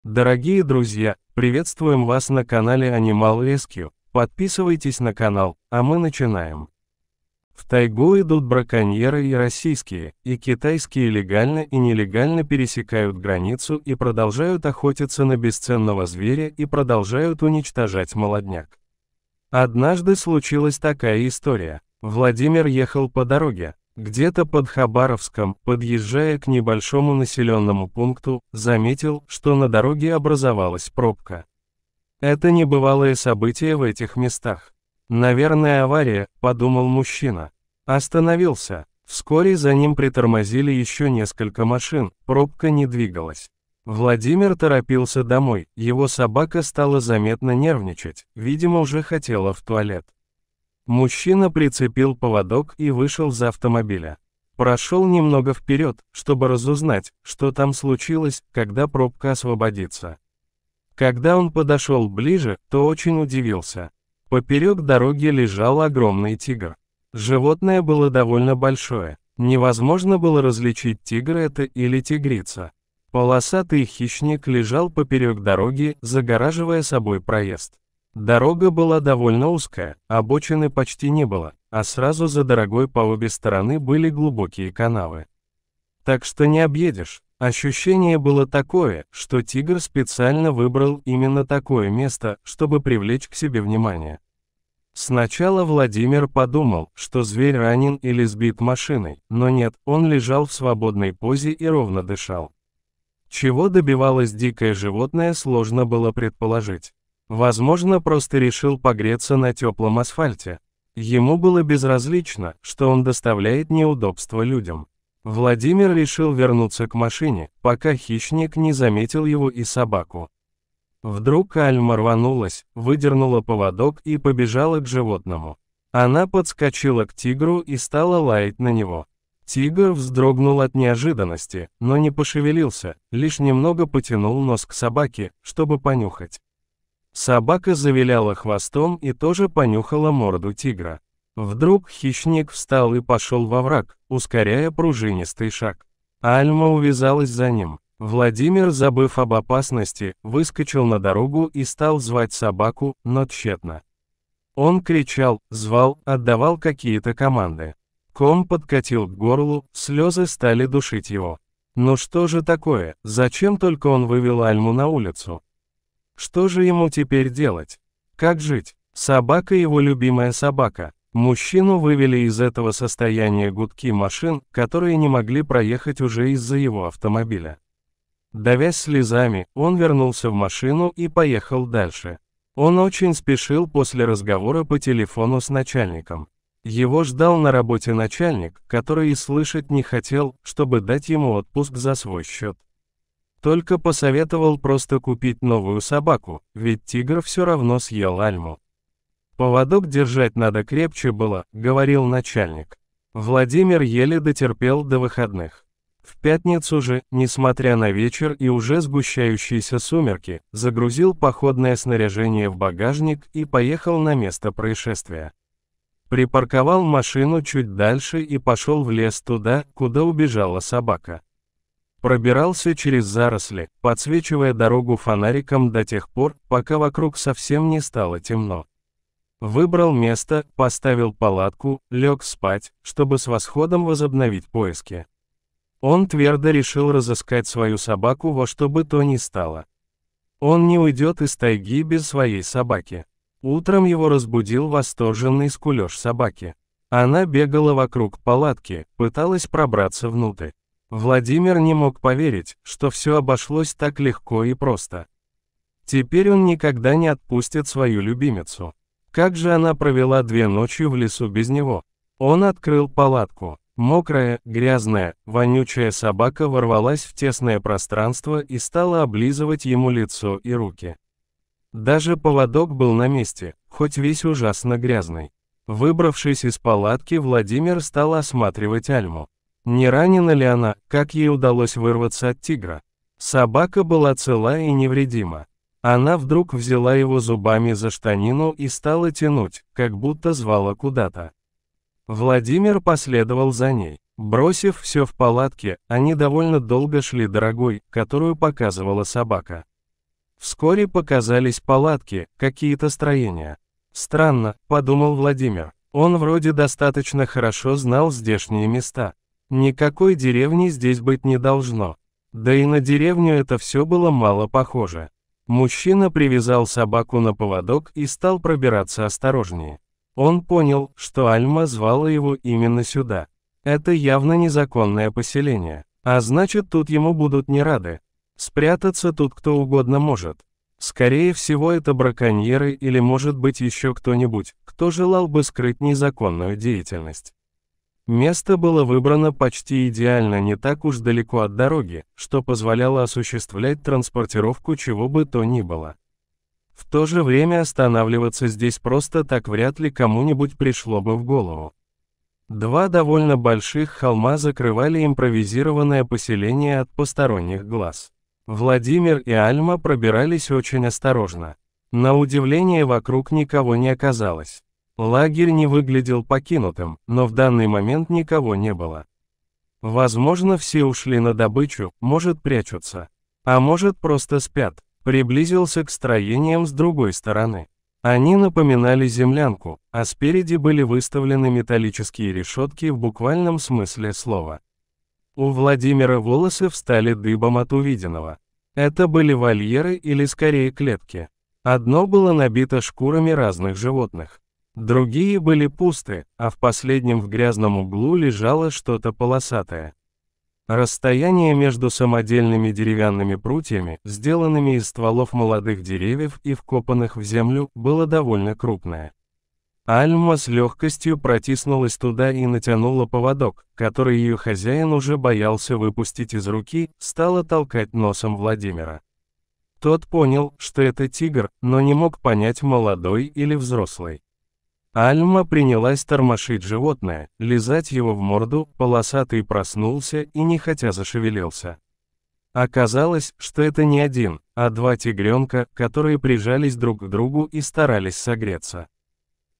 Дорогие друзья, приветствуем вас на канале Animal Rescue. Подписывайтесь на канал, а мы начинаем. В тайгу идут браконьеры и российские, и китайские легально и нелегально пересекают границу и продолжают охотиться на бесценного зверя и продолжают уничтожать молодняк. Однажды случилась такая история. Владимир ехал по дороге. Где-то под Хабаровском, подъезжая к небольшому населенному пункту, заметил, что на дороге образовалась пробка. Это небывалое событие в этих местах. Наверное, авария, подумал мужчина. Остановился. Вскоре за ним притормозили еще несколько машин, пробка не двигалась. Владимир торопился домой, его собака стала заметно нервничать, видимо, уже хотела в туалет. Мужчина прицепил поводок и вышел из автомобиля. Прошел немного вперед, чтобы разузнать, что там случилось, когда пробка освободится. Когда он подошел ближе, то очень удивился. Поперек дороги лежал огромный тигр. Животное было довольно большое. Невозможно было различить, тигр это или тигрица. Полосатый хищник лежал поперек дороги, загораживая собой проезд. Дорога была довольно узкая, обочины почти не было, а сразу за дорогой по обе стороны были глубокие канавы. Так что не объедешь. Ощущение было такое, что тигр специально выбрал именно такое место, чтобы привлечь к себе внимание. Сначала Владимир подумал, что зверь ранен или сбит машиной, но нет, он лежал в свободной позе и ровно дышал. Чего добивалось дикое животное, сложно было предположить. Возможно, просто решил погреться на теплом асфальте. Ему было безразлично, что он доставляет неудобства людям. Владимир решил вернуться к машине, пока хищник не заметил его и собаку. Вдруг Альма рванулась, выдернула поводок и побежала к животному. Она подскочила к тигру и стала лаять на него. Тигр вздрогнул от неожиданности, но не пошевелился, лишь немного потянул нос к собаке, чтобы понюхать. Собака завиляла хвостом и тоже понюхала морду тигра. Вдруг хищник встал и пошел во враг, ускоряя пружинистый шаг. Альма увязалась за ним. Владимир, забыв об опасности, выскочил на дорогу и стал звать собаку, но тщетно. Он кричал, звал, отдавал какие-то команды. Ком подкатил к горлу, слезы стали душить его. Ну что же такое, зачем только он вывел Альму на улицу? Что же ему теперь делать? Как жить? Собака его любимая собака. Мужчину вывели из этого состояния гудки машин, которые не могли проехать уже из-за его автомобиля. Давясь слезами, он вернулся в машину и поехал дальше. Он очень спешил после разговора по телефону с начальником. Его ждал на работе начальник, который и слышать не хотел, чтобы дать ему отпуск за свой счет. Только посоветовал просто купить новую собаку, ведь тигр все равно съел Альму. «Поводок держать надо крепче было», — говорил начальник. Владимир еле дотерпел до выходных. В пятницу же, несмотря на вечер и уже сгущающиеся сумерки, загрузил походное снаряжение в багажник и поехал на место происшествия. Припарковал машину чуть дальше и пошел в лес туда, куда убежала собака. Пробирался через заросли, подсвечивая дорогу фонариком до тех пор, пока вокруг совсем не стало темно. Выбрал место, поставил палатку, лег спать, чтобы с восходом возобновить поиски. Он твердо решил разыскать свою собаку во что бы то ни стало. Он не уйдет из тайги без своей собаки. Утром его разбудил восторженный скулёж собаки. Она бегала вокруг палатки, пыталась пробраться внутрь. Владимир не мог поверить, что все обошлось так легко и просто. Теперь он никогда не отпустит свою любимицу. Как же она провела 2 ночи в лесу без него? Он открыл палатку. Мокрая, грязная, вонючая собака ворвалась в тесное пространство и стала облизывать ему лицо и руки. Даже поводок был на месте, хоть весь ужасно грязный. Выбравшись из палатки, Владимир стал осматривать Альму. Не ранена ли она, как ей удалось вырваться от тигра? Собака была цела и невредима. Она вдруг взяла его зубами за штанину и стала тянуть, как будто звала куда-то. Владимир последовал за ней. Бросив все в палатке, они довольно долго шли дорогой, которую показывала собака. Вскоре показались палатки, какие-то строения. Странно, подумал Владимир. Он вроде достаточно хорошо знал здешние места. Никакой деревни здесь быть не должно. Да и на деревню это все было мало похоже. Мужчина привязал собаку на поводок и стал пробираться осторожнее. Он понял, что Альма звала его именно сюда. Это явно незаконное поселение. А значит, тут ему будут не рады. Спрятаться тут кто угодно может. Скорее всего, это браконьеры или может быть еще кто-нибудь, кто желал бы скрыть незаконную деятельность. Место было выбрано почти идеально, не так уж далеко от дороги, что позволяло осуществлять транспортировку чего бы то ни было. В то же время останавливаться здесь просто так вряд ли кому-нибудь пришло бы в голову. Два довольно больших холма закрывали импровизированное поселение от посторонних глаз. Владимир и Альма пробирались очень осторожно. На удивление вокруг никого не оказалось. Лагерь не выглядел покинутым, но в данный момент никого не было. Возможно, все ушли на добычу, может прячутся. А может просто спят. Приблизился к строениям с другой стороны. Они напоминали землянку, а спереди были выставлены металлические решетки в буквальном смысле слова. У Владимира волосы встали дыбом от увиденного. Это были вольеры или скорее клетки. Одно было набито шкурами разных животных. Другие были пусты, а в последнем в грязном углу лежало что-то полосатое. Расстояние между самодельными деревянными прутьями, сделанными из стволов молодых деревьев и вкопанных в землю, было довольно крупное. Альма с легкостью протиснулась туда и натянула поводок, который ее хозяин уже боялся выпустить из руки, стала толкать носом Владимира. Тот понял, что это тигр, но не мог понять, молодой или взрослый. Альма принялась тормошить животное, лизать его в морду, полосатый проснулся и нехотя зашевелился. Оказалось, что это не один, а два тигренка, которые прижались друг к другу и старались согреться.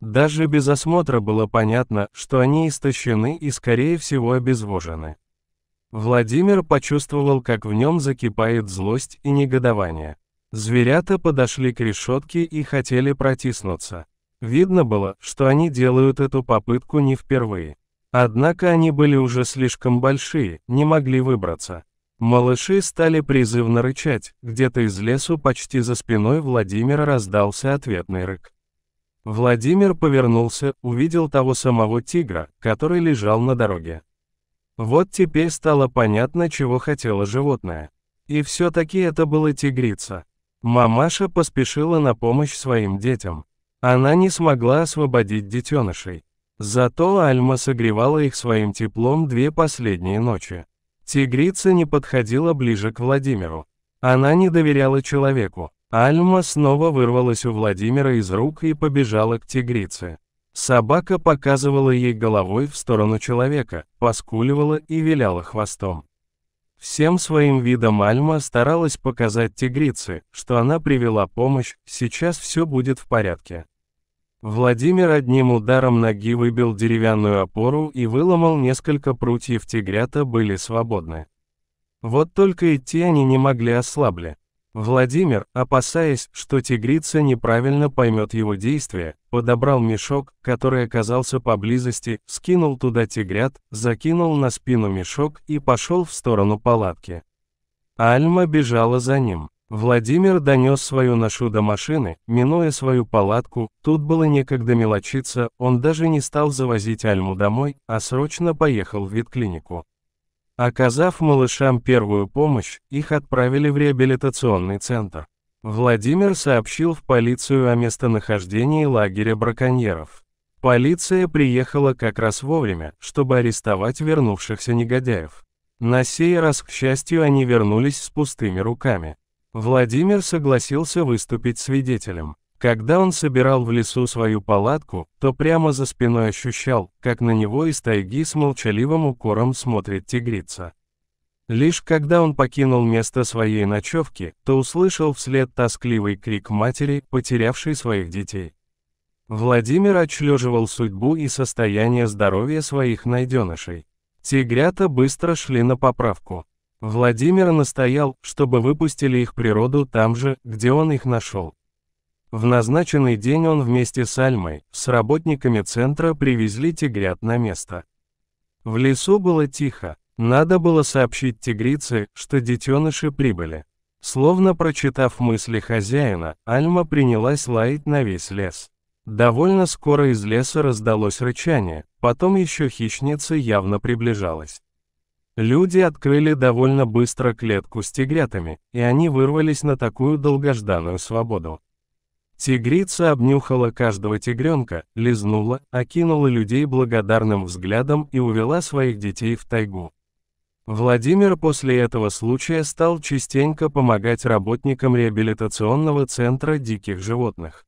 Даже без осмотра было понятно, что они истощены и скорее всего обезвожены. Владимир почувствовал, как в нем закипает злость и негодование. Зверята подошли к решетке и хотели протиснуться. Видно было, что они делают эту попытку не впервые. Однако они были уже слишком большие, не могли выбраться. Малыши стали призывно рычать, где-то из лесу почти за спиной Владимира раздался ответный рык. Владимир повернулся, увидел того самого тигра, который лежал на дороге. Вот теперь стало понятно, чего хотело животное. И все-таки это была тигрица. Мамаша поспешила на помощь своим детям. Она не смогла освободить детенышей. Зато Альма согревала их своим теплом две последние ночи. Тигрица не подходила ближе к Владимиру. Она не доверяла человеку. Альма снова вырвалась у Владимира из рук и побежала к тигрице. Собака показывала ей головой в сторону человека, поскуливала и виляла хвостом. Всем своим видом Альма старалась показать тигрице, что она привела помощь, сейчас все будет в порядке. Владимир одним ударом ноги выбил деревянную опору и выломал несколько прутьев, тигрята были свободны. Вот только идти они не могли, ослабли. Владимир, опасаясь, что тигрица неправильно поймет его действия, подобрал мешок, который оказался поблизости, скинул туда тигрят, закинул на спину мешок и пошел в сторону палатки. Альма бежала за ним. Владимир донес свою ношу до машины, минуя свою палатку, тут было некогда мелочиться, он даже не стал завозить Альму домой, а срочно поехал в ветклинику. Оказав малышам первую помощь, их отправили в реабилитационный центр. Владимир сообщил в полицию о местонахождении лагеря браконьеров. Полиция приехала как раз вовремя, чтобы арестовать вернувшихся негодяев. На сей раз, к счастью, они вернулись с пустыми руками. Владимир согласился выступить свидетелем. Когда он собирал в лесу свою палатку, то прямо за спиной ощущал, как на него из тайги с молчаливым укором смотрит тигрица. Лишь когда он покинул место своей ночевки, то услышал вслед тоскливый крик матери, потерявшей своих детей. Владимир отслеживал судьбу и состояние здоровья своих найденышей. Тигрята быстро шли на поправку. Владимир настоял, чтобы выпустили их природу там же, где он их нашел. В назначенный день он вместе с Альмой, с работниками центра привезли тигрят на место. В лесу было тихо, надо было сообщить тигрице, что детеныши прибыли. Словно прочитав мысли хозяина, Альма принялась лаять на весь лес. Довольно скоро из леса раздалось рычание, потом еще хищница явно приближалась. Люди открыли довольно быстро клетку с тигрятами, и они вырвались на такую долгожданную свободу. Тигрица обнюхала каждого тигренка, лизнула, окинула людей благодарным взглядом и увела своих детей в тайгу. Владимир после этого случая стал частенько помогать работникам реабилитационного центра диких животных.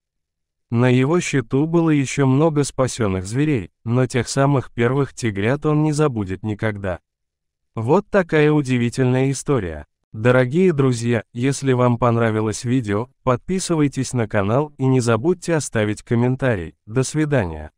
На его счету было еще много спасенных зверей, но тех самых первых тигрят он не забудет никогда. Вот такая удивительная история. Дорогие друзья, если вам понравилось видео, подписывайтесь на канал и не забудьте оставить комментарий. До свидания.